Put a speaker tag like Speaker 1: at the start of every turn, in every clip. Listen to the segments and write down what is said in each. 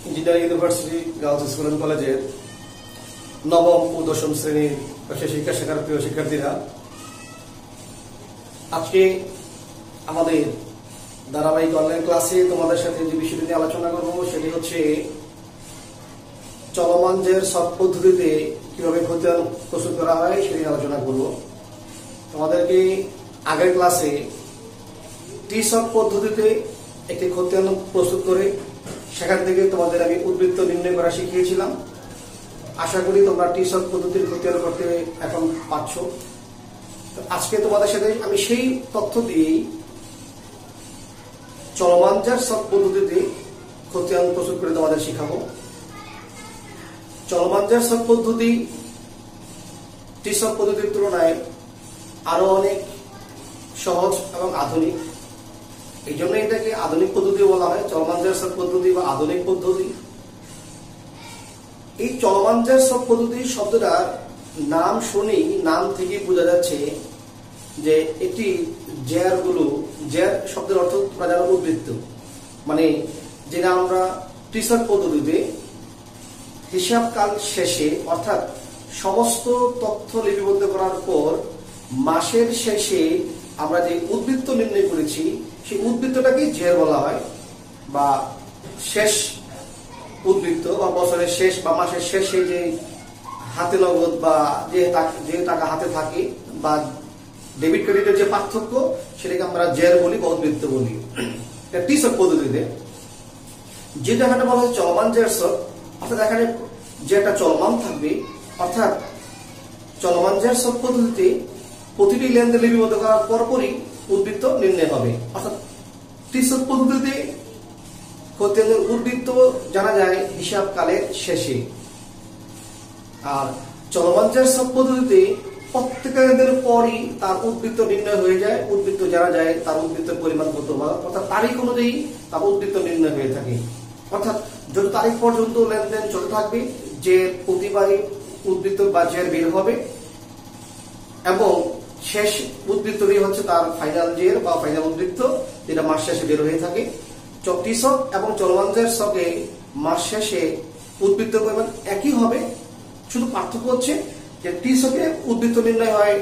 Speaker 1: Engineering university girls school and কলেজের নবম ও দশম শ্রেণীর শিক্ষা শাখার প্রিয় শিক্ষার্থীরা, আজকে আমাদের ধারাবাহিক অনলাইন ক্লাসে তোমাদের সাথে যে বিষয়টি নিয়ে আলোচনা করব সেটি হচ্ছে চলমান জের সব পদ্ধতিতে কিভাবে খতিয়ান প্রস্তুত করা হয় সেটি নিয়ে আলোচনা করব। তোমাদেরকে আগের ক্লাসে টি সব পদ্ধতিতে একটি খতিয়ান প্রস্তুত করে সেখান থেকে তোমাদের আমি উদ্বৃত্ত নির্ণয় করা শিখিয়েছিলাম। আশা করি তোমরা টি সব পদ্ধতির খতিয়ান করতে এখন পারছ। আজকে তোমাদের সাথে আমি সেই তথ্য দিয়েই চলমান জের সব পদ্ধতিতে খতিয়ান প্রস্তুত করে তোমাদের শিখাবো। চলমান জের সব পদ্ধতি টি সব পদ্ধতির তুলনায় আরো অনেক সহজ এবং আধুনিক, এই জন্য এটাকে আধুনিক পদ্ধতি বলা হয়, চলমান জের সব পদ্ধতি বা আধুনিক পদ্ধতি। এই চলমান জের সব পদ্ধতি শব্দটার নাম শুনেই নাম থেকে বোঝা যাচ্ছে যে এটি জের শব্দের অর্থ তোমরা জানো উদ্বৃত্ত, মানে যেটা আমরা টি সব পদ্ধতিতে হিসাবকাল শেষে অর্থাৎ সমস্ত তথ্য লিপিবদ্ধ করার পর মাসের শেষে আমরা যে উদ্বৃত্ত নির্ণয় করেছি সেই উদ্বৃত্তটাকে জের বলা হয়, বা শেষ উদ্বৃত্ত বা বছরের শেষ বা মাসের শেষে যে হাতে নগদ বা যে টাকা হাতে থাকে বা ডেবিট ক্রেডিটের যে পার্থক্য সেটাকে আমরা জের বলি বা উদ্বৃত্ত বলি। টি সব পদ্ধতিতে যে টাকাটা বলা হয় চলমান জের সব, অর্থাৎ এখানে যেটা চলমান থাকবে, অর্থাৎ চলমান জের সব পদ্ধতিতে প্রতিটি লেনদেন লিপিবদ্ধ করার পরপরই উদ্বৃত্ত নির্ণয় হবে। অর্থাৎ টি সব পদ্ধতিতে খতিয়ানের উদ্বৃত্ত জানা যায় হিসাবকালের শেষে, আর চলমান জের সব পদ্ধতিতে প্রত্যেকটা লেনদেনের পরই তার উদ্বৃত্ত নির্ণয় হয়ে যায়, উদ্বৃত্ত জানা যায় তার উদ্বৃত্তের পরিমাণ কত, অর্থাৎ তারিখ অনুযায়ী তার উদ্বৃত্ত নির্ণয় হয়ে থাকে। অর্থাৎ যত তারিখ পর্যন্ত লেনদেন চলতে থাকবে যে প্রতিবারই উদ্বৃত্ত বা জের বের হবে, এবং শেষ উদ্বৃত্তটি হচ্ছে তার ফাইনাল জের বা ফাইনাল উদ্বৃত্ত, যেটা মাস শেষে বের হয়ে থাকে। টি সব এবং চলমান জের সবে মাস শেষে উদ্বৃত্ত পরিমাণ একই হবে, শুধু পার্থক্য হচ্ছে যে টি সবে উদ্বৃত্ত নির্ণয় হয়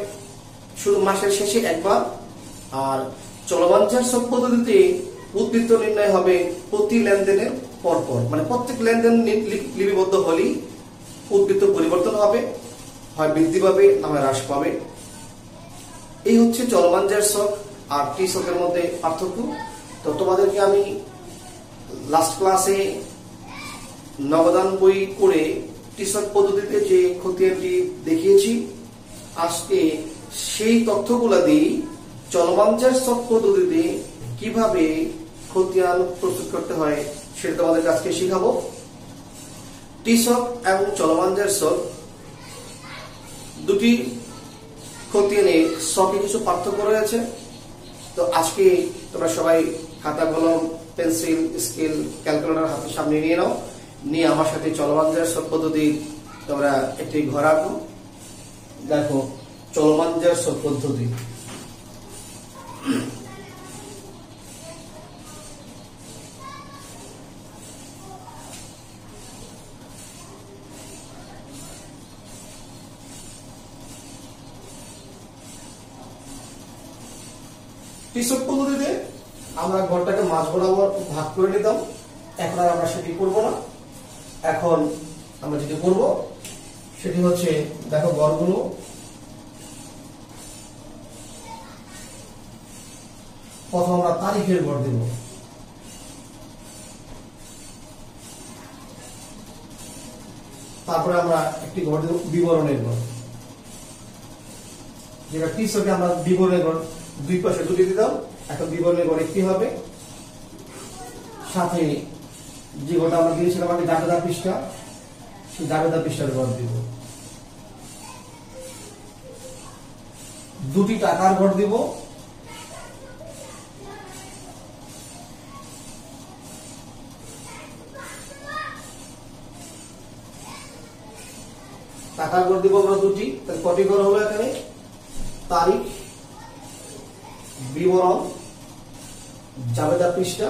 Speaker 1: শুধু মাসের শেষে একবার, আর চলমান জের সব পদ্ধতিতে উদ্বৃত্ত নির্ণয় হবে প্রতি লেনদেনের পরপর, মানে প্রত্যেক লেনদেন লিপিবদ্ধ হলেই উদ্বৃত্ত পরিবর্তন হবে, হয় বৃদ্ধি পাবে না হয় হ্রাস পাবে। এই হচ্ছে চলমান জের সব আর টি সবের মধ্যে পার্থক্য। তো তোমাদেরকে আমি লাস্ট ক্লাসে নবদান বই করে টি সব পদ্ধতিতে যে খতিয়ানটি দেখিয়েছি, আজকে সেই তথ্যগুলা দিয়ে চলমান জের সব পদ্ধতিতে কিভাবে খতিয়ান প্রস্তুত করতে হয় সেটা তোমাদের আজকে শিখাবো। টি সব এবং চলমান জের সব দুটি খতিয়ানে সবে কিছু পার্থক্য রয়েছে। তো আজকে তোমরা সবাই খাতা কলম পেন্সিল স্কেল ক্যালকুলেটর হাতের সামনে নিয়ে নাও, নিয়ে আমার সাথে চলমান জের সব পদ্ধতি তোমরা একটি ঘর আঁকো। দেখো চলমান জের সব পদ্ধতি। টি সব পদ্ধতিতে আমরা ঘরটাকে মাঝ বরাবর ভাগ করে নিতাম, এখন আর আমরা সেটি করব না। এখন আমরা যেটি করব সেটি হচ্ছে, দেখো ঘরগুলো প্রথম আমরা তারিখের ঘর দেব, তারপরে আমরা একটি ঘর দেব বিবরণের ঘর, যেটা টি সবে আমরা বিবরণের ঘর দুই পাশে দুটি দিতাম, এখন বিবরণের ঘর একটি হবে। সাথে যে ঘরটা আমরা দিয়েছিলাম আগে দাবেদার পৃষ্ঠা, সেই দাবেদার পৃষ্ঠার ঘর দিব। দুটি টাকার ঘর দিব, টাকার ঘর দিব আমরা দুটি। কটি ঘর হলো এখানে? তারিখ, বিবরণ, জাবেদা পৃষ্ঠা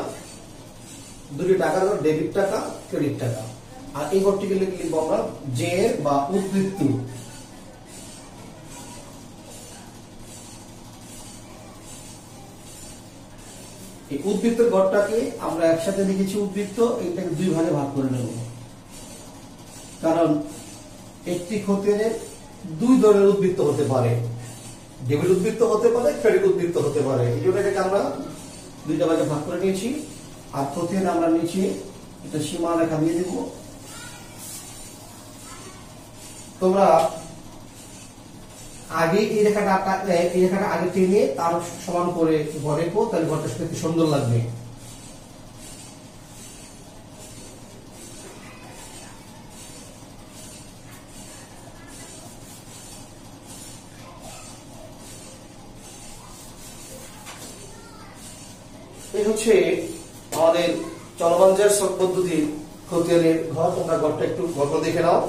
Speaker 1: দুটি টাকার ঘর, ডেবিট টাকা, ক্রেডিট টাকা। আর এই ঘরটিকে লিখবো আমরা জের বা উদ্বৃত্ত। এই উদ্বৃত্তের ঘরটাকে আমরা একসাথে লিখেছি উদ্বৃত্ত, এটাকে দুই ভাগে ভাগ করে নেব, কারণ একটি খতিয়ানের দুই ধরনের উদ্বৃত্ত হতে পারে, ডেবিট উদ্বৃত্ত হতে পারে, ক্রেডিট উদ্বৃত্ত হতে পারে। এই জন্য এটাকে আমরা দুইটা ভাগে ভাগ করে নিয়েছি। আর খতিয়ানে আমরা নিচে একটা সীমা রেখা দিয়ে দেব। তোমরা আগে এই রেখাটা আগে টেনে তার সমান করে ঘরে পো, তাহলে ঘরটা দেখতে সুন্দর লাগবে। এই হচ্ছে আমাদের চলমান জের শখ পদ্ধতির খতিয়ানের ঘর। তোমরা ঘরটা একটু গল্প দেখে নাও।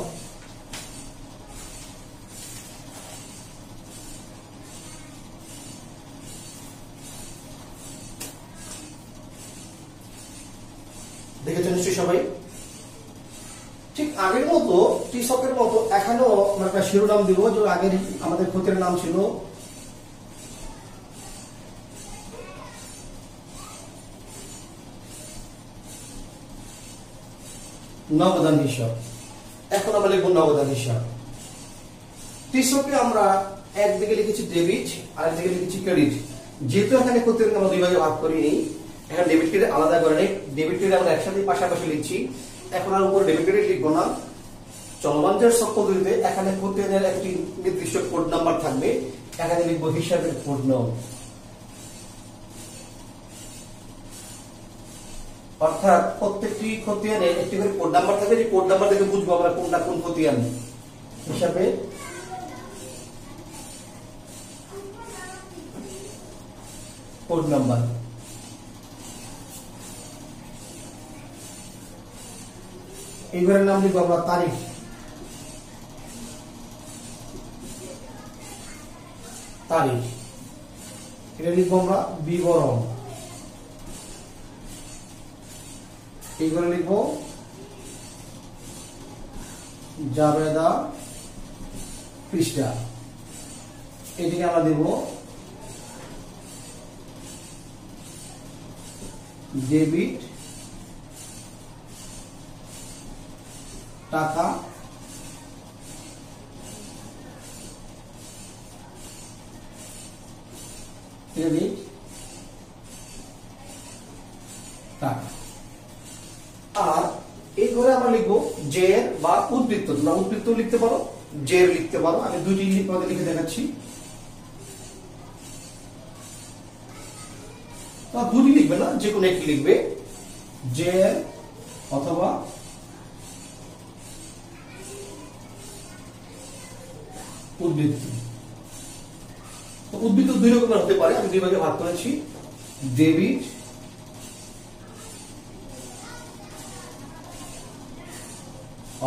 Speaker 1: দেখেছেন নিশ্চয়ই সবাই। ঠিক আগের মতো টিশকের মতো এখানেও আমরা একটা শিরোনাম দিব, যে আগের আমাদের খতিয়ানের নাম ছিল নগদান হিসাব। এখন আমরা লিখবো নগদান হিসাব। টিশকে আমরা একদিকে লিখেছি ডেবিট, আর একদিকে লিখেছি ক্রেডিট। যেহেতু এখানে খতিয়ান আমরা দুই ভাগে ভাগ করিনি, এখন ডেবিট ক্রেডিট আলাদা করে নেই। ডেবিট ক্রেডিট আমরা একসাথে পাশাপাশি লিখছি। এখন আর উপরে ডেবিট ক্রেডিট লিখবো না। চলমান জের শখ পদ্ধতিতে এখানে খতিয়ানের একটি নির্দিষ্ট কোড নাম্বার থাকবে, এখানে লিখবো হিসাবের কোড নাম। অর্থাৎ প্রত্যেকটি খতিয়ানে একটি করে কোড নাম্বার থাকবে, যে কোড নাম্বার থেকে বুঝবো আমরা কোনটা কোন খতিয়ান। হিসাবে কোড নাম্বার। এই ঘরের নাম লিখবো আমরা তারিখ। তারিখ এটা লিখবো আমরা বিবরণ। এই ঘরে লিখবো জাবেদা পৃষ্ঠা। এদিকে আমরা দেব ডেবিট টাকা, ক্রেডিট টাকা। আর এই ঘরে আমরা লিখবো জের বা উদ্বৃত্ত। তোমরা উদ্বৃত্ত লিখতে পারো, জের লিখতে পারো। আমি দুটি লিখে দেখাচ্ছি। দুটি লিখবে না, যে কোনো একটি লিখবে, জের অথবা উদ্বৃত্ত। উদ্বৃত্ত দুই রকমের হতে পারে, আমি দুই ভাগে ভাগ করেছি। ডেবিট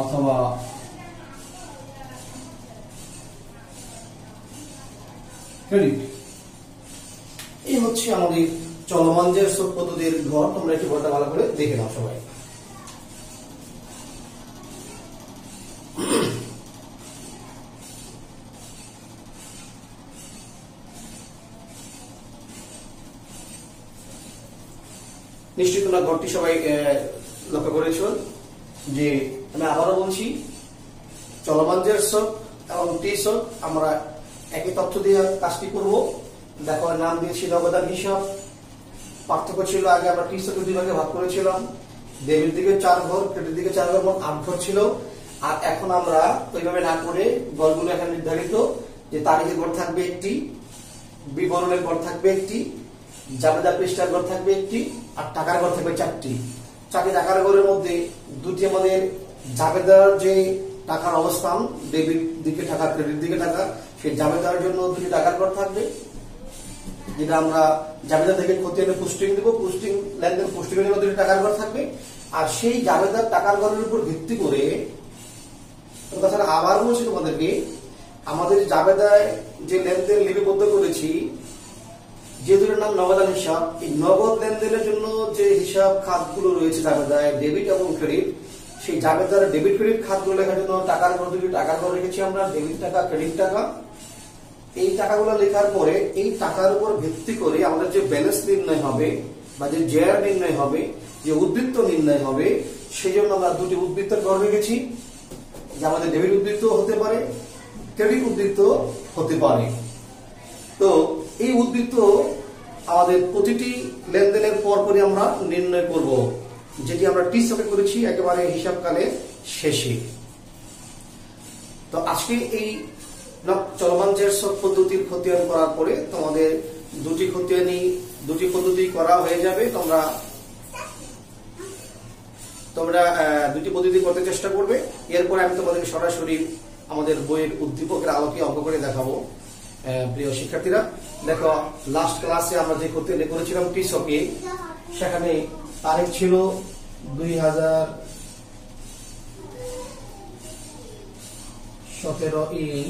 Speaker 1: অথবা ক্রেডিট। এই হচ্ছে আমাদের চলমান জের শখ পদ্ধতির ঘর। তোমরা একটু ঘরটা ভালো করে দেখে নাও সবাই। নিশ্চয়ই তোমরা ঘরটি সবাই লক্ষ্য করেছ। যে আমি আবারও বলছি, চলমান জের শখ এবং টিশক আমরা একই তথ্য দিয়ে কাজটি করব। দেখো নাম দিয়েছি নগদান হিসাব। পার্থক্য ছিল, আগে আমরা টিশকে দুই ভাগে ভাগ করেছিলাম। ডেবিট দিকে 4 ঘর, ক্রেডিট দিকে 4 ঘর, মোট 8 ঘর ছিল। আর এখন আমরা ওইভাবে না করে ঘরগুলো এখানে নির্ধারিত, যে তারিখের ঘর থাকবে একটি, বিবরণের ঘর থাকবে একটি, জাবেদা পৃষ্ঠার ঘর থাকবে একটি, আর টাকার ঘর থাকবে 4টি। 4টি টাকার ঘরের মধ্যে দুটি আমাদের জাবেদার যে টাকার অবস্থান, ডেবিট দিকে টাকা, ক্রেডিট দিকে টাকা, সেই জাবেদার জন্য দুটি টাকার ঘর থাকবে, যেটা আমরা জাবেদা থেকে খতিয়ানে পোস্টিং দেবো। পোস্টিং লেনদেন পোস্টিংয়ের জন্য দুটি টাকার ঘর থাকবে। আর সেই জাবেদার টাকার ঘরের উপর ভিত্তি করে, তাছাড়া আবার বলছি তোমাদেরকে, আমাদের জাবেদায় যে লেনদেন লিপিবদ্ধ করেছি, যে দুটোর নাম নগদান হিসাব, এই নগদ লেনদেনের জন্য যে হিসাব খাতগুলো রয়েছে জাবেদায় ডেবিট এবং ক্রেডিট, সেই জাবেদার ডেবিট ক্রেডিট খাতগুলো লেখার জন্য টাকার পদ্ধতি টাকার ঘর রেখেছি আমরা, ডেবিট টাকা ক্রেডিট টাকা। এই টাকাগুলো লেখার পরে এই টাকার উপর ভিত্তি করে আমাদের যে ব্যালেন্স নির্ণয় হবে বা যে জেয়ার নির্ণয় হবে, যে উদ্বৃত্ত নির্ণয় হবে, সেই জন্য আমরা দুটি উদ্বৃত্তের ঘর রেখেছি, যে আমাদের ডেবিট উদ্বৃত্ত হতে পারে, ক্রেডিট উদ্বৃত্ত হতে পারে। তো এই উদ্বৃত্ত আমাদের প্রতিটি লেনদেনের পরপরই আমরা নির্ণয় করব, যেটি আমরা টি স্টকে করেছি একেবারে হিসাবকালে শেষে। তো আজকে এই চলমান জের স্টক পদ্ধতির খতিয়ান করার পরে তোমাদের দুটি পদ্ধতি করা হয়ে যাবে। তোমরা দুটি পদ্ধতি করতে চেষ্টা করবে। এরপরে আমি তোমাদের সরাসরি আমাদের বইয়ের উদ্দীপকের আলোকে অঙ্ক করে দেখাবো। প্রিয় শিক্ষার্থীরা, দেখো লাস্ট ক্লাসে আমরা যে খতিয়ান করেছিলাম টি স্টকে, সেখানে তারিখ ছিল 2017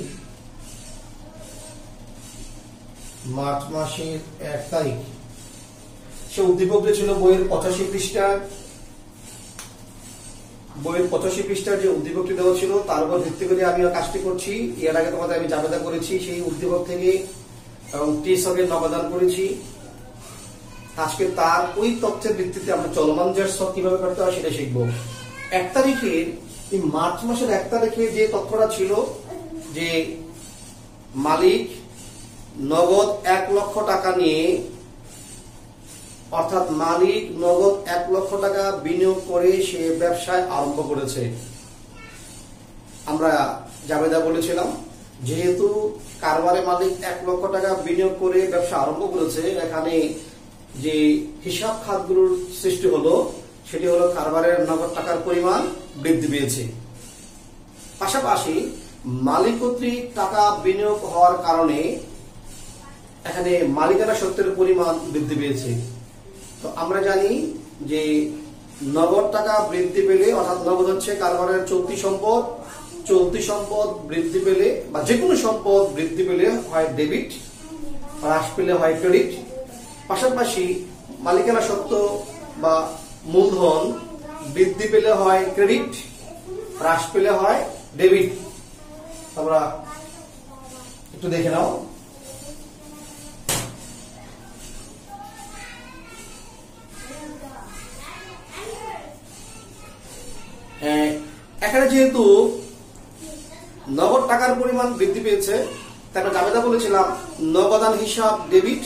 Speaker 1: মার্চ মাসের 1 তারিখ। সে উদ্দীপক ছিল বইয়ের 85 পৃষ্ঠা। বইয়ের 85 পৃষ্ঠার যে উদ্দীপকটি দেওয়া ছিল তার উপর ভিত্তি করে আমি কাজটি করছি। এর আগে তোমাদের আমি জাবেদা করেছি সেই উদ্দীপক থেকে এবং টি স্টকের নগদান করেছি। আজকে তার ওই তথ্যের ভিত্তিতে আমরা চলমান জের স্টক কিভাবে করতে হয় সেটা শিখব। 1 তারিখের এই মার্চ মাসের 1 তারিখে যে তথ্যটা ছিল যে মালিক নগদ 1 লক্ষ টাকা নিয়ে, অর্থাৎ মালিক নগদ 1 লক্ষ টাকা বিনিয়োগ করে সে ব্যবসায় আরম্ভ করেছে। আমরা জাবেদা বলেছিলাম যেহেতু কারবারে মালিক 1 লক্ষ টাকা বিনিয়োগ করে ব্যবসা আরম্ভ করেছে, এখানে যে হিসাব খাতগুলোর সৃষ্টি হলো সেটি হলো কারবারের নগদ টাকার পরিমাণ বৃদ্ধি পেয়েছে। পাশাপাশি মালিক কর্তৃক টাকা বিনিয়োগ হওয়ার কারণে এখানে মালিকানা সত্ত্বের পরিমাণ বৃদ্ধি পেয়েছে। তো আমরা জানি যে নগদ টাকা বৃদ্ধি পেলে, অর্থাৎ নগদ হচ্ছে কারবারের চলতি সম্পদ, চলতি সম্পদ বৃদ্ধি পেলে বা যে কোনো সম্পদ বৃদ্ধি পেলে হয় ডেবিট, হ্রাস পেলে হয় ক্রেডিট। পাশাপাশি মালিকানা সত্ত্ব বা মূলধন বৃদ্ধি পেলে হয় ক্রেডিট, হ্রাস পেলে হয় ডেবিট। আমরা একটু দেখে নাও। এখানে যেহেতু নগদ টাকার পরিমাণ বৃদ্ধি পেয়েছে, তাই আমরা জাবেদা বলেছিলাম নগদান হিসাব ডেবিট,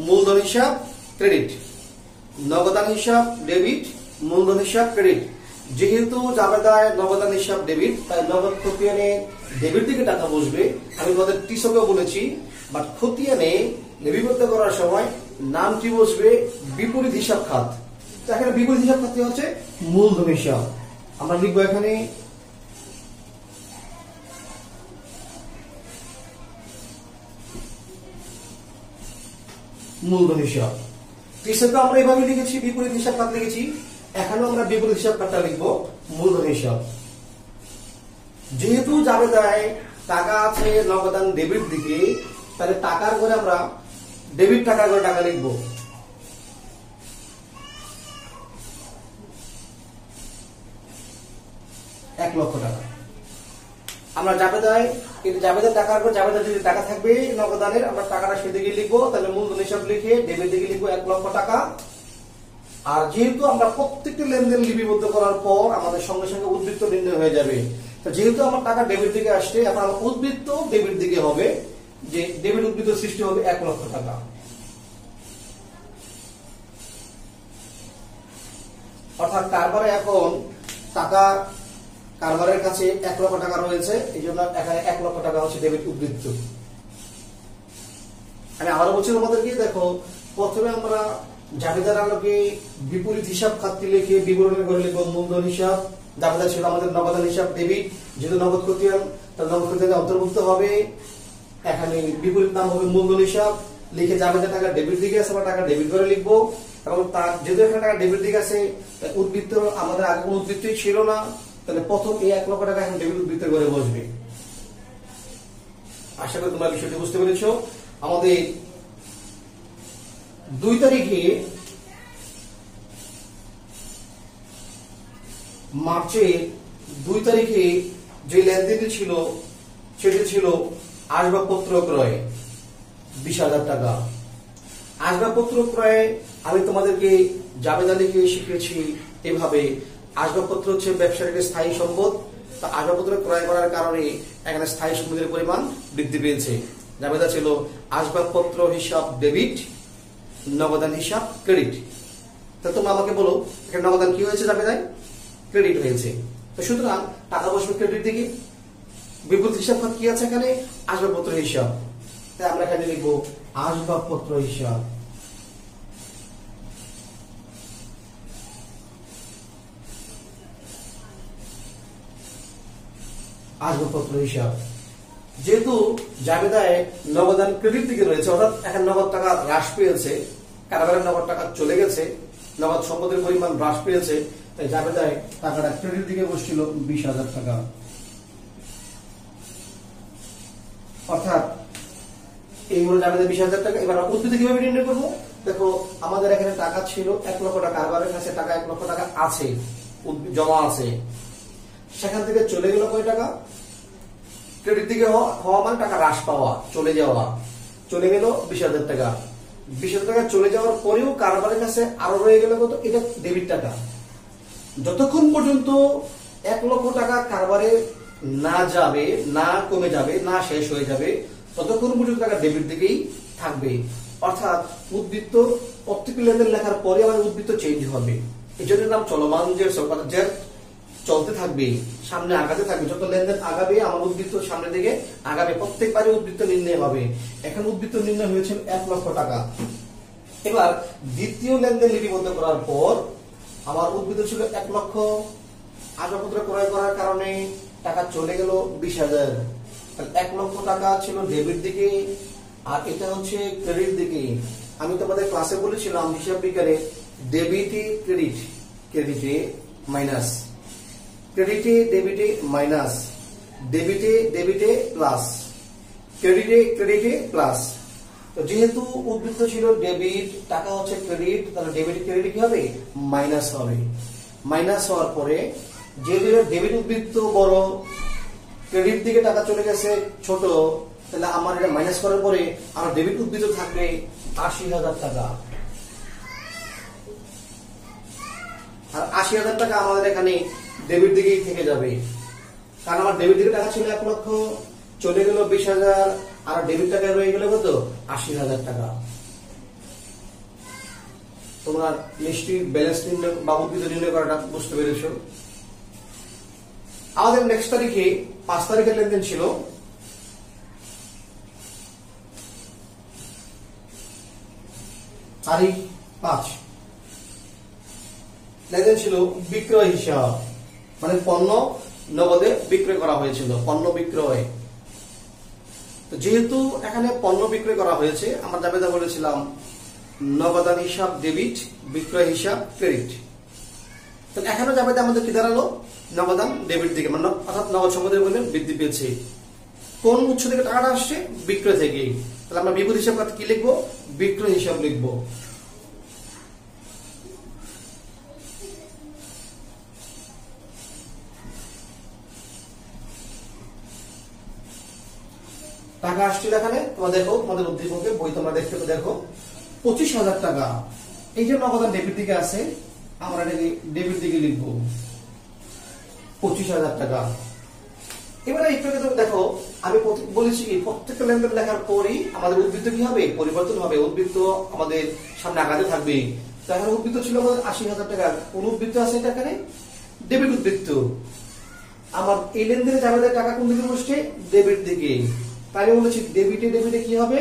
Speaker 1: মূলধন হিসাব ক্রেডিট। নগদান হিসাব ডেবিট, মূলধন হিসাব ক্রেডিট। যেহেতু জাবেদায় নগদান হিসাব ডেবিট, তাই নগদ খতিয়ানে ডেবিট দিকে টাকা বসবে। আমি তোমাদের টি স্টকেও বলেছি, বাট খতিয়ানে লিপিবদ্ধ করার সময় নামটি বসবে বিপরীত হিসাব খাত। এখানে বিপরীত হিসাব খাত হচ্ছে মূলধন হিসাব। আমরা লিখবো এখানে মূলধন হিসাব। হিসাবটা আমরা এভাবে লিখেছি, বিপরীত হিসাব খাত লিখেছি। এখানেও আমরা বিপরীত হিসাব খাতটা লিখবো মূলধন হিসাব। যেহেতু জাবেদায় টাকা আছে নগদান ডেবিট দিকে, তাহলে টাকার ঘরে আমরা ডেবিট টাকার ঘরে টাকা লিখবো। এক লক্ষ টাকা আমরা জাবেদায়, জাবেদার টাকার ঘর, জাবেদার যদি টাকা থাকবে নগদানের, আমরা টাকাটা সেদিকে লিখবো। তাহলে মূলধন হিসাব লিখে ডেবিট দিকে লিখবো 1 লক্ষ টাকা। আর যেহেতু আমরা প্রত্যেকটি লেনদেন লিপিবদ্ধ করার পর আমাদের সঙ্গে সঙ্গে উদ্বৃত্ত নির্ণয় হয়ে যাবে, তো যেহেতু আমার টাকা ডেবিট দিকে আসছে, এখন আমার উদ্বৃত্ত ডেবিট দিকে হবে, যে ডেবিট উদ্বৃত্ত সৃষ্টি হবে 1 লক্ষ টাকা। অর্থাৎ কারবারে এখন টাকা, কারবারের কাছে 1 লক্ষ টাকা রয়েছে, এই জন্য এখানে 1 লক্ষ টাকা হচ্ছে ডেবিট উদ্বৃত্ত। আমি আবারও বলছি তোমাদেরকে, দেখো প্রথমে আমরা জাবেদার আলোকে বিপরীত হিসাব খাতটি লিখে বিবরণের ঘরে লিখবো মূলধন হিসাব। জাবেদা ছিল আমাদের নগদান হিসাব ডেবিট, যেহেতু নগদ খতিয়ান, তাহলে নগদ খতিয়ানে অন্তর্ভুক্ত হবে। এখানে বিপরীত নাম হবে মূলধন হিসাব। লিখে জাবেদা টাকা ডেবিট দিকে আছে, আমরা টাকা ডেবিট করে লিখবো। এবং তার যেহেতু এখানে টাকা ডেবিট দিকে আছে, উদ্বৃত্ত আমাদের আগে কোনো উদ্বৃত্তই ছিল না, তাহলে প্রথম এই 1 লক্ষ টাকা এখন ডেবিট উদ্বৃত্তের ঘরে বসবে। আশা করি তোমরা বিষয়টি বুঝতে পেরেছো। আমাদের 2 তারিখে মার্চের 2 তারিখে যে লেনদেনটি ছিল সেটি ছিল আসবাবপত্র ক্রয় 20,000 টাকা। আসবাবপত্র ক্রয়ে আমি তোমাদেরকে জাবেদা লিখে শিখিয়েছি এভাবে, আসবাবপত্র হচ্ছে ব্যবসার একটি স্থায়ী সম্পদ। তা আসবাবপত্র ক্রয় করার কারণে এখানে স্থায়ী সম্পদের পরিমাণ বৃদ্ধি পেয়েছে। জাবেদা ছিল আসবাবপত্র হিসাব ডেবিট, নগদান হিসাব ক্রেডিট। তা তোমরা আমাকে বলো এখানে নগদান কি হয়েছে, জাবেদায় ক্রেডিট হয়েছে। তো সুতরাং টাকা বসবে ক্রেডিট দিকে। বিপরীত হিসাব কি আছে এখানে, আসবাবপত্র হিসাব। তাই আমরা এখানে লিখবো আসবাবপত্র হিসাব। আসবাবপত্র হিসাব যেহেতু জাবেদায় নগদান ক্রেডিট দিকে রয়েছে, অর্থাৎ এখন নগদ টাকা হ্রাস পেয়েছে, কারাগারের নগদ টাকা চলে গেছে, নগদ সম্পদের পরিমাণ হ্রাস পেয়েছে, তাই জাবেদায় টাকাটা ক্রেডিট দিকে বসছিল 20,000 টাকা। অর্থাৎ এই হলো জাবেদায় 20,000 টাকা। এবার উদ্বৃত্ত কিভাবে নির্ণয় করবো? দেখো আমাদের এখানে টাকা ছিল 1 লক্ষ টাকা, কারবারের কাছে টাকা 1 লক্ষ টাকা আছে, জমা আছে। সেখান থেকে চলে গেল কয় টাকা? ক্রেডিট দিকে হওয়া মানে টাকা হ্রাস পাওয়া, চলে যাওয়া। চলে গেল 20,000 টাকা। 20,000 টাকা চলে যাওয়ার পরেও কারবারের কাছে আরো রয়ে গেল কত? এটা ডেবিট টাকা। যতক্ষণ পর্যন্ত 1 লক্ষ টাকা কারবারে না যাবে, না কমে যাবে, না শেষ হয়ে যাবে, ততক্ষণ পর্যন্ত টাকা ডেবিট দিকেই থাকবে। অর্থাৎ উদ্বৃত্ত প্রত্যেকটি লেনদেন লেখার পরে আমাদের উদ্বৃত্ত চেঞ্জ হবে। এই জন্য নাম চলমান জের, চলতে থাকবে, সামনে আগাতে থাকবে। যত লেনদেন আগাবে আমার উদ্বৃত্ত সামনের দিকে আগাবে, প্রত্যেকবারই উদ্বৃত্ত নির্ণয় হবে। এখন উদ্বৃত্ত নির্ণয় হয়েছিল 1 লক্ষ টাকা। এবার দ্বিতীয় লেনদেন লিপিবদ্ধ করার পর আমার উদ্বৃত্ত ছিল 1 লক্ষ। আসবাবপত্র ক্রয় করার কারণে টাকা চলে গেল 20,000। 1 লক্ষ টাকা ছিল ডেবিট দিকে, আর এটা হচ্ছে ক্রেডিট দিকে। আমি তোমাদের ক্লাসে বলেছিলাম হিসাব বিজ্ঞানে ডেবিটে ক্রেডিট, ক্রেডিটে মাইনাস, ক্রেডিটে ডেবিটে মাইনাস, ডেবিটে ডেবিটে প্লাস, ক্রেডিটে ক্রেডিটে প্লাস। তো যেহেতু উদ্বৃত্ত ছিল ডেবিট, টাকা হচ্ছে ক্রেডিট, তাহলে ডেবিট ক্রেডিট কি হবে? মাইনাস হবে। মাইনাস হওয়ার পরে যেহেতু ডেবিট উদ্বৃত্ত বড়, ক্রেডিট দিকে টাকা চলে গেছে ছোট, তাহলে আমার এটা মাইনাস করার পরে আমার ডেবিট উদ্বৃত্ত থাকবে 80,000 টাকা। আর 80,000 টাকা আমাদের এখানে ডেবিট দিকেই থেকে যাবে, কারণ আমার ডেবিট দিকে টাকা ছিল 1 লক্ষ, চলে গেল 20,000, আর ডেবিট টাকা রয়ে গেল কত? 80,000 টাকা। তোমরা নিশ্চয়ই ব্যালেন্স নির্ণয় বা উদ্বৃত্ত নির্ণয় করাটা বুঝতে পেরেছো। আমাদের নেক্সট তারিখে 5 তারিখের লেনদেন ছিল তারিখ 5, লেনদেন ছিল বিক্রয় হিসাব, মানে পণ্য নগদে বিক্রয় করা হয়েছিল, পণ্য বিক্রয়। তো যেহেতু এখানে পণ্য বিক্রয় করা হয়েছে, আমরা জাবেদা বলেছিলাম নগদান হিসাব ডেবিট, বিক্রয় হিসাব ক্রেডিট। তো এখানে জাবেদা আমাদের কি দাঁড়ালো? নগদান ডেবিট দিকে, মানে অর্থাৎ নগদ সম্পদের পরিমাণ বৃদ্ধি পেয়েছে। কোন উৎস থেকে টাকাটা আসছে? বিক্রয় থেকে। তাহলে আমরা বিপরীত হিসাব কি লিখবো? বিক্রয় হিসাব লিখবো। টাকা আসছিল এখানে, তোমরা দেখো তোমাদের উদ্দীপকে বই তোমরা দেখতে দেখো 25,000 টাকা। এই যে নগদান ডেবিট দিকে আছে, আমরা এটাকে ডেবিট দিকে লিখবো 25,000 টাকা। এবারে একটু দেখো আমি বলেছি কি প্রত্যেকটা লেনদেন লেখার পরই আমাদের উদ্বৃত্ত কি হবে? পরিবর্তন হবে। উদ্বৃত্ত আমাদের সামনে আগাতে থাকবে। তো এখানে উদ্বৃত্ত ছিল আমাদের 80,000 টাকা। কোন উদ্বৃত্ত আছে এটা? এখানে ডেবিট উদ্বৃত্ত। আমার এই লেনদেনে জাবেদার টাকা কোন দিকে বসছে? ডেবিট দিকে। তাই আমি বলেছি ডেবিটে ডেবিটে কি হবে?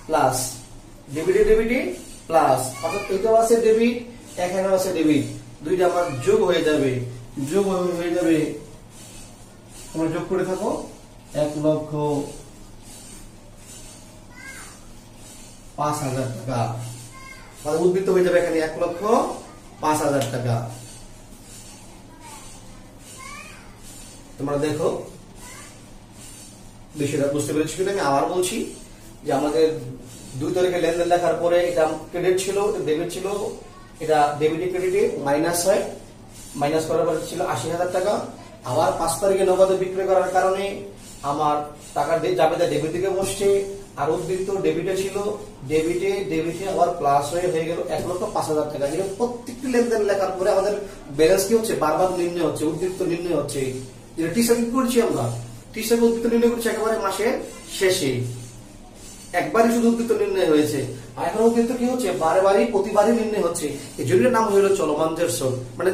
Speaker 1: প্লাস, ডেবিটে ডেবিটে প্লাস। অর্থাৎ এটাও আছে ডেবিট, এখানেও আছে ডেবিট, দুইটা আমার যোগ হয়ে যাবে। যোগ হয়ে যাবে, তোমরা যোগ করে থাকো 1,05,000 টাকা। তাহলে উদ্বৃত্ত হয়ে যাবে এখানে 1,05,000 টাকা। তোমরা দেখো বিষয়টা বুঝতে পেরেছো কিনা? আমি আবার বলছি যে আমাদের 2 তারিখে লেনদেন লেখার পরে এটা ক্রেডিট ছিল, ডেবিট ছিল, এটা ডেবিটে ক্রেডিটে মাইনাস হয়, মাইনাস করার পরে ছিল 80,000 টাকা। আবার 5 তারিখে নগদে বিক্রি করার কারণে আমার টাকা জাবেদা ডেবিট দিকে বসছে, আর উদ্বৃত্ত ডেবিটে ছিল, ডেবিটে আবার প্লাস হয়ে গেল 1,05,000 টাকা। এরকম প্রত্যেকটি লেনদেন লেখার পরে আমাদের ব্যালেন্স কি হচ্ছে, বারবার নির্ণয় হচ্ছে, উদ্বৃত্ত নির্ণয় হচ্ছে। যেটা টি-সার্কিট করছি আমরা, টি-সার্কিট উদ্বৃত্ত নির্ণয় করছি একেবারে মাসের শেষে, একবারই শুধু উদ্বৃত্ত নির্ণয় হয়েছে। আর এখন উদ্বৃত্ত কি হচ্ছে, বারে প্রতিবারই নির্ণয় হচ্ছে। এই জন্য নাম হলো চলমান জের সুদ, মানে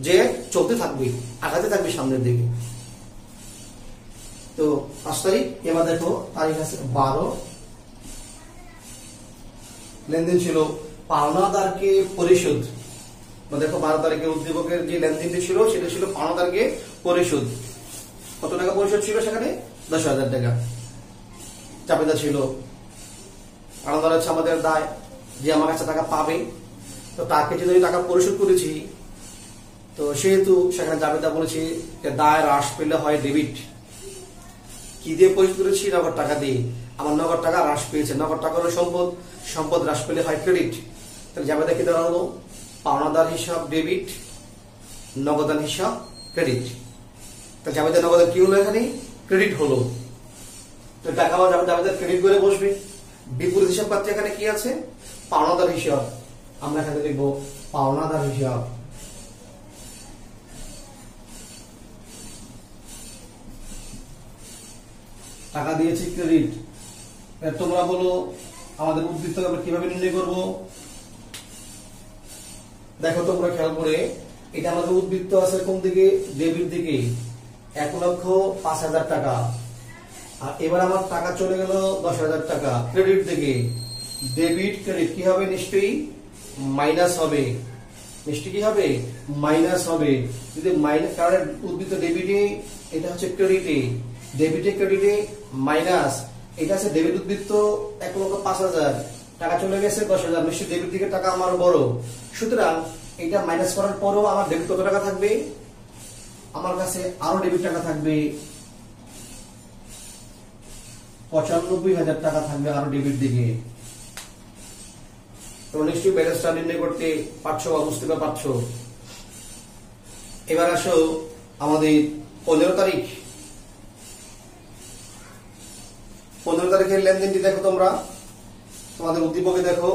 Speaker 1: যে চলতে থাকবে, আগাতে থাকবে সামনের দিকে। তো 5 তারিখ, এবার দেখো তারিখ আছে 12, লেনদেন ছিল পাওনাদারকে পরিশোধ। দেখো 12 তারিখে উদ্দীপকের যে লেনদেনটি ছিল সেটা ছিল পাওনাদারকে পরিশোধ। কত টাকা পরিশোধ ছিল সেখানে? 10,000 টাকা। চাপেদা ছিল, পাওনাদার হচ্ছে আমাদের দায়, যে আমার কাছে টাকা পাবে, তো তাকে যদি টাকা পরিশোধ করেছি, তো সেহেতু সেখানে জাবেদা বলেছি দায় হ্রাস পেলে হয় ডেবিট। কি দিয়ে পরিশোধ করেছি? নগদ টাকা দিয়ে। আমার নগদ টাকা হ্রাস পেয়েছে, নগদ টাকা হলো সম্পদ, সম্পদ হ্রাস পেলে হয় ক্রেডিট। তাহলে জাবেদা কি ধরা হলো? পাওনাদার হিসাব ডেবিট, নগদান হিসাব ক্রেডিট। তাহলে জাবেদা নগদান কি হলো? এখানে ক্রেডিট হলো। তো টাকা আমার জাবেদা ক্রেডিট করে বসবে। বিপরীত হিসাব পাত্রে এখানে কি আছে? পাওনাদার হিসাব। আমরা এখানে লিখবো পাওনাদার হিসাব। টাকা দিয়েছি ক্রেডিট। তোমরা বলো আমাদের উদ্বৃত্ত আমরা কিভাবে নির্ণয় করব? দেখো তোমরা খেয়াল করে, এটা আমাদের উদ্বৃত্ত আছে কোন দিকে? ডেবিট দিকে, 1,05,000 টাকা। আর এবার আমার টাকা চলে গেল 10,000 টাকা ক্রেডিট দিকে। ডেবিট ক্রেডিট কি হবে? নিশ্চয়ই মাইনাস হবে। নিশ্চয়ই কি হবে? মাইনাস হবে। যদি মাইনাস, কারণ উদ্বৃত্ত ডেবিটে, এটা হচ্ছে ক্রেডিটে, ডেবিটে ক্রেডিটে মাইনাস। এটা আছে ডেবিট উদ্বৃত্ত 1,05,000 টাকা চলে গেছে 10,000, নিশ্চয়ই ডেবিট দিকে টাকা আমার বড়। সুতরাং এটা মাইনাস করার পরও আমার ডেবিট কত টাকা থাকবে? আমার কাছে আরো ডেবিট টাকা থাকবে 95,000 টাকা থাকবে আরো ডেবিট দিকে। তো নিশ্চয়ই ব্যালেন্সটা নির্ণয় করতে পারছো বা বুঝতে পারছো। এবার আসো আমাদের 15 তারিখ। 15 তারিখের লেনদেনটি দেখো তোমরা, তোমাদের উদ্দীপকে দেখো।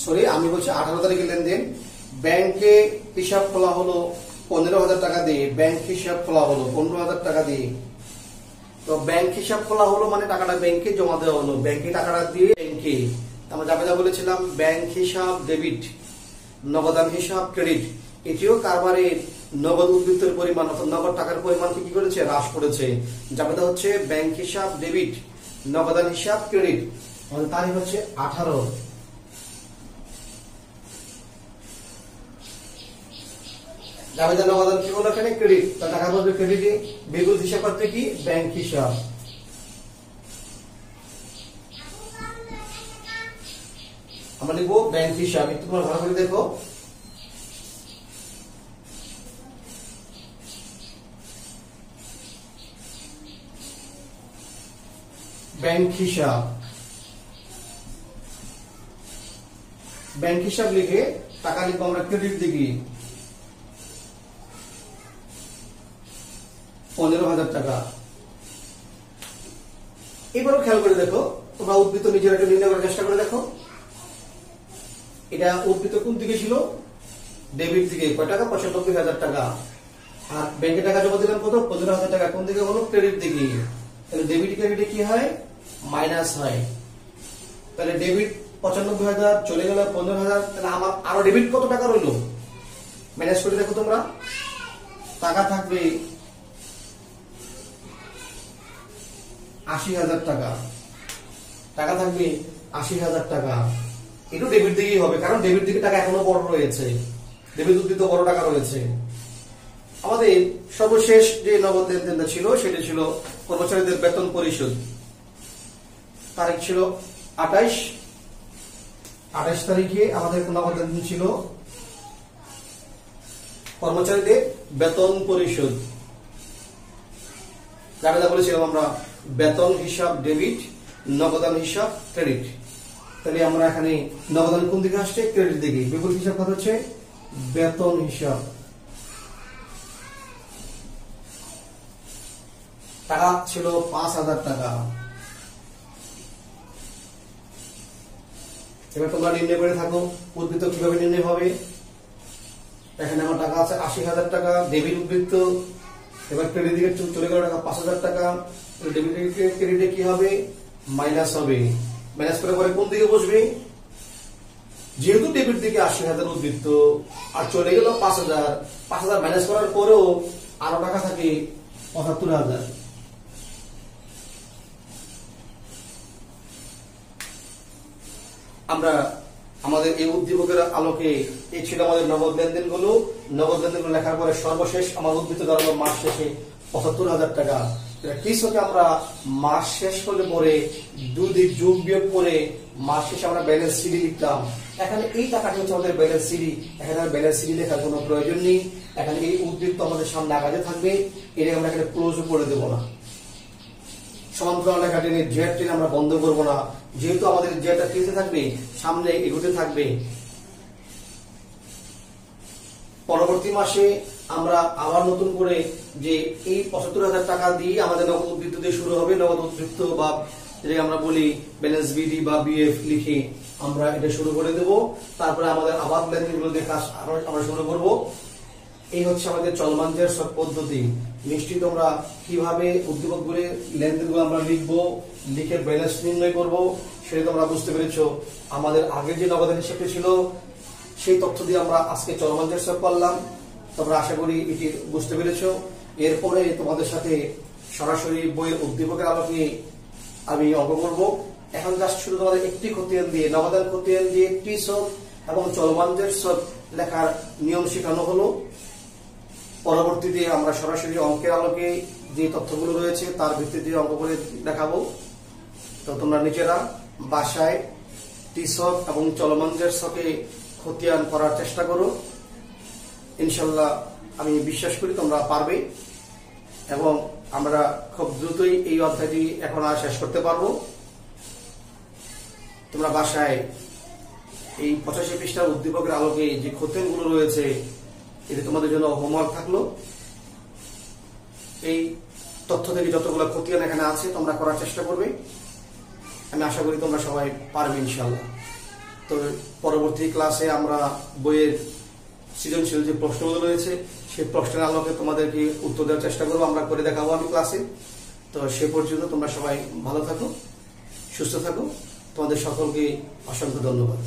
Speaker 1: সরি, আমি বলছি 18 তারিখের লেনদেন। ব্যাংকে হিসাব খোলা হলো 15,000 টাকা দিয়ে, ব্যাংক হিসাব খোলা হলো 15,000 টাকা দিয়ে। তো ব্যাংক হিসাব খোলা হলো মানে টাকাটা ব্যাংকে জমা দেওয়া হলো, ব্যাংকে টাকাটা দিয়ে ব্যাংকে। আমরা জাবেদা বলেছিলাম ব্যাংক হিসাব ডেবিট, নগদান হিসাব ক্রেডিট। এটিও কারবারের নগদ উদ্বৃত্তের পরিমাণ অর্থাৎ নগদ টাকার পরিমাণকে কি করেছে? হ্রাস করেছে। জাবেদা হচ্ছে ব্যাংক হিসাব ডেবিট, নগদান হিসাব ক্রেডিট। আমাদের তারিখ হচ্ছে 18। জাবেদা নগদান কি হলো? এখানে ক্রেডিট, তার টাকা বলবে ক্রেডিটে। বিপরীত হিসাব করতে কি? ব্যাংক হিসাব। আমরা লিখবো ব্যাংক হিসাব। একটু তোমরা ভালো করে দেখো। ব্যাংক হিসাব, ব্যাংক হিসাব লিখে টাকা লিখবো আমরা ক্রেডিট দিকে 15,000 টাকা। এবারও খেয়াল করে দেখো, তোমরা উদ্বৃত্ত নিজের একটা নির্ণয় করার চেষ্টা করে দেখো। এটা উদ্বৃত্ত কোন দিকে ছিল? ডেবিট দিকে। কয় টাকা? 95,000 টাকা। আর ব্যাংকে টাকা জমা দিলাম কত? 15,000 টাকা। কোন দিকে হলো? ক্রেডিট দিকে। তাহলে ডেবিট ক্রেডিটে কি হয়? মাইনাস হয়। তাহলে ডেবিট 95,000 চলে গেল 15,000। তাহলে আমার আরো ডেবিট কত টাকা রইলো? মাইনাস করে দেখো তোমরা। টাকা থাকবে 80,000 টাকা। টাকা থাকবে 80,000 টাকা। এটা ডেবিট দিকেই হবে, কারণ ডেবিট দিকে টাকা এখনো বড় রয়েছে, ডেবিট উদ্বৃত্ত বড় টাকা রয়েছে। আমাদের সর্বশেষ যে নগদ লেনদেনটা ছিল সেটা ছিল কর্মচারীদের বেতন পরিশোধ। তারিখ ছিল 28। 28 তারিখে আমাদের নগদ লেনদেন ছিল কর্মচারীদের বেতন পরিশোধ, যারা বলেছিলাম আমরা বেতন হিসাব ডেবিট, নগদান হিসাব ক্রেডিট। তাহলে আমরা এখানে নগদান কোন দিকে আসছে? ক্রেডিট দিকে। বিপরীত হিসাব কত হচ্ছে? বেতন হিসাব। টাকা ছিল 5,000 টাকা। এবার তোমরা নির্ণয় করে থাকো উদ্বৃত্ত কিভাবে নির্ণয় হবে। এখানে আমার টাকা আছে 80,000 টাকা, ডেবিট উদ্বৃত্ত। এবার ক্রেডিট দিকে চলে গেল টাকা 5,000 টাকা। ডেবিট ক্রেডিটে কি হবে? মাইনাস হবে। মাইনাস করে পরে কোন দিকে বসবে? যেহেতু ডেবিট দিকে 80,000 উদ্বৃত্ত আর চলে গেল 5,000, 5,000 মাইনাস করার পরেও আরো টাকা থাকে 75,000। আমরা আমাদের এই উদ্দীপকের আলোকে এই ছিল আমাদের নগদ লেনদেন গুলো লেখার পরে সর্বশেষ আমার উদ্বৃত্ত দাঁড়ালো মাস শেষে 75,000 টাকা। কৃষকে আমরা মাস শেষ হলে পরে দুদিক যোগ বিয়োগ করে মাস শেষে আমরা ব্যালেন্স সিডি লিখতাম। এখানে এই টাকাটি হচ্ছে আমাদের ব্যালেন্স সিডি। এখানে আর ব্যালেন্স সিডি লেখার কোনো প্রয়োজন নেই। এখানে এই উদ্বৃত্ত আমাদের সামনে আগাতে থাকবে, এটা আমরা এখানে ক্লোজ করে দেবো না। সমান্তরাল লেখা টেনে জেড টেনে আমরা বন্ধ করবো না, যেহেতু আমাদের জেডটা টেনে থাকবে, সামনে এগোতে থাকবে। পরবর্তী মাসে আমরা আবার নতুন করে যে এই 75,000 টাকা দিয়ে আমাদের নগদ উদ্বৃত্ত দিয়ে শুরু হবে। নগদ উদ্বৃত্ত বা যেটা আমরা বলি ব্যালেন্স বিডি বা বিএফ লিখে আমরা এটা শুরু করে দেব। তারপরে আমাদের আবার লেনদেনগুলো দিয়ে কাজ আমরা শুরু করব। এই হচ্ছে আমাদের চলমান যে সব পদ্ধতি। নিশ্চিত তোমরা কিভাবে উদ্দীপকগুলি লেনদেনগুলো আমরা লিখবো, লিখে ব্যালেন্স নির্ণয় করব সেটা তোমরা বুঝতে পেরেছো। আমাদের আগের যে নগদ হিসাবটি ছিল সেই তথ্য দিয়ে আমরা আজকে চলমান যে সব করলাম। তোমরা আশা করি এটি বুঝতে পেরেছো। এরপরে তোমাদের সাথে সরাসরি বইয়ের উদ্দীপকের আলোকে আমি অঙ্ক করব। এখন জাস্ট শুধু তোমাদের একটি খতিয়ান দিয়ে, নগদান খতিয়ান দিয়ে কৃষক এবং চলমান যে সব লেখার নিয়ম শেখানো হলো। পরবর্তীতে আমরা সরাসরি অঙ্কের আলোকে যে তথ্যগুলো রয়েছে তার ভিত্তিতে অঙ্ক করে দেখাবো। তো তোমরা নিজেরা বাসায় কৃষক এবং চলমান যে সকে খতিয়ান করার চেষ্টা করো। ইনশাল্লাহ আমি বিশ্বাস করি তোমরা পারবে এবং আমরা খুব দ্রুতই এই অধ্যায়টি এখন আর শেষ করতে পারবো। তোমরা বাসায় এই 85 পৃষ্ঠার উদ্দীপকের আলোকে যে খতিয়ানগুলো রয়েছে এটি তোমাদের জন্য হোমওয়ার্ক থাকলো। এই তথ্য থেকে যতগুলো খতিয়ান এখানে আছে তোমরা করার চেষ্টা করবে। আমি আশা করি তোমরা সবাই পারবে ইনশাল্লাহ। তো পরবর্তী ক্লাসে আমরা বইয়ের সৃজনশীল যে প্রশ্নগুলো রয়েছে সেই প্রশ্নের আলোকে তোমাদেরকে উত্তর দেওয়ার চেষ্টা করবো, আমরা করে দেখাবো আমি ক্লাসে। তো সে পর্যন্ত তোমরা সবাই ভালো থাকো, সুস্থ থাকো। তোমাদের সকলকে অসংখ্য ধন্যবাদ।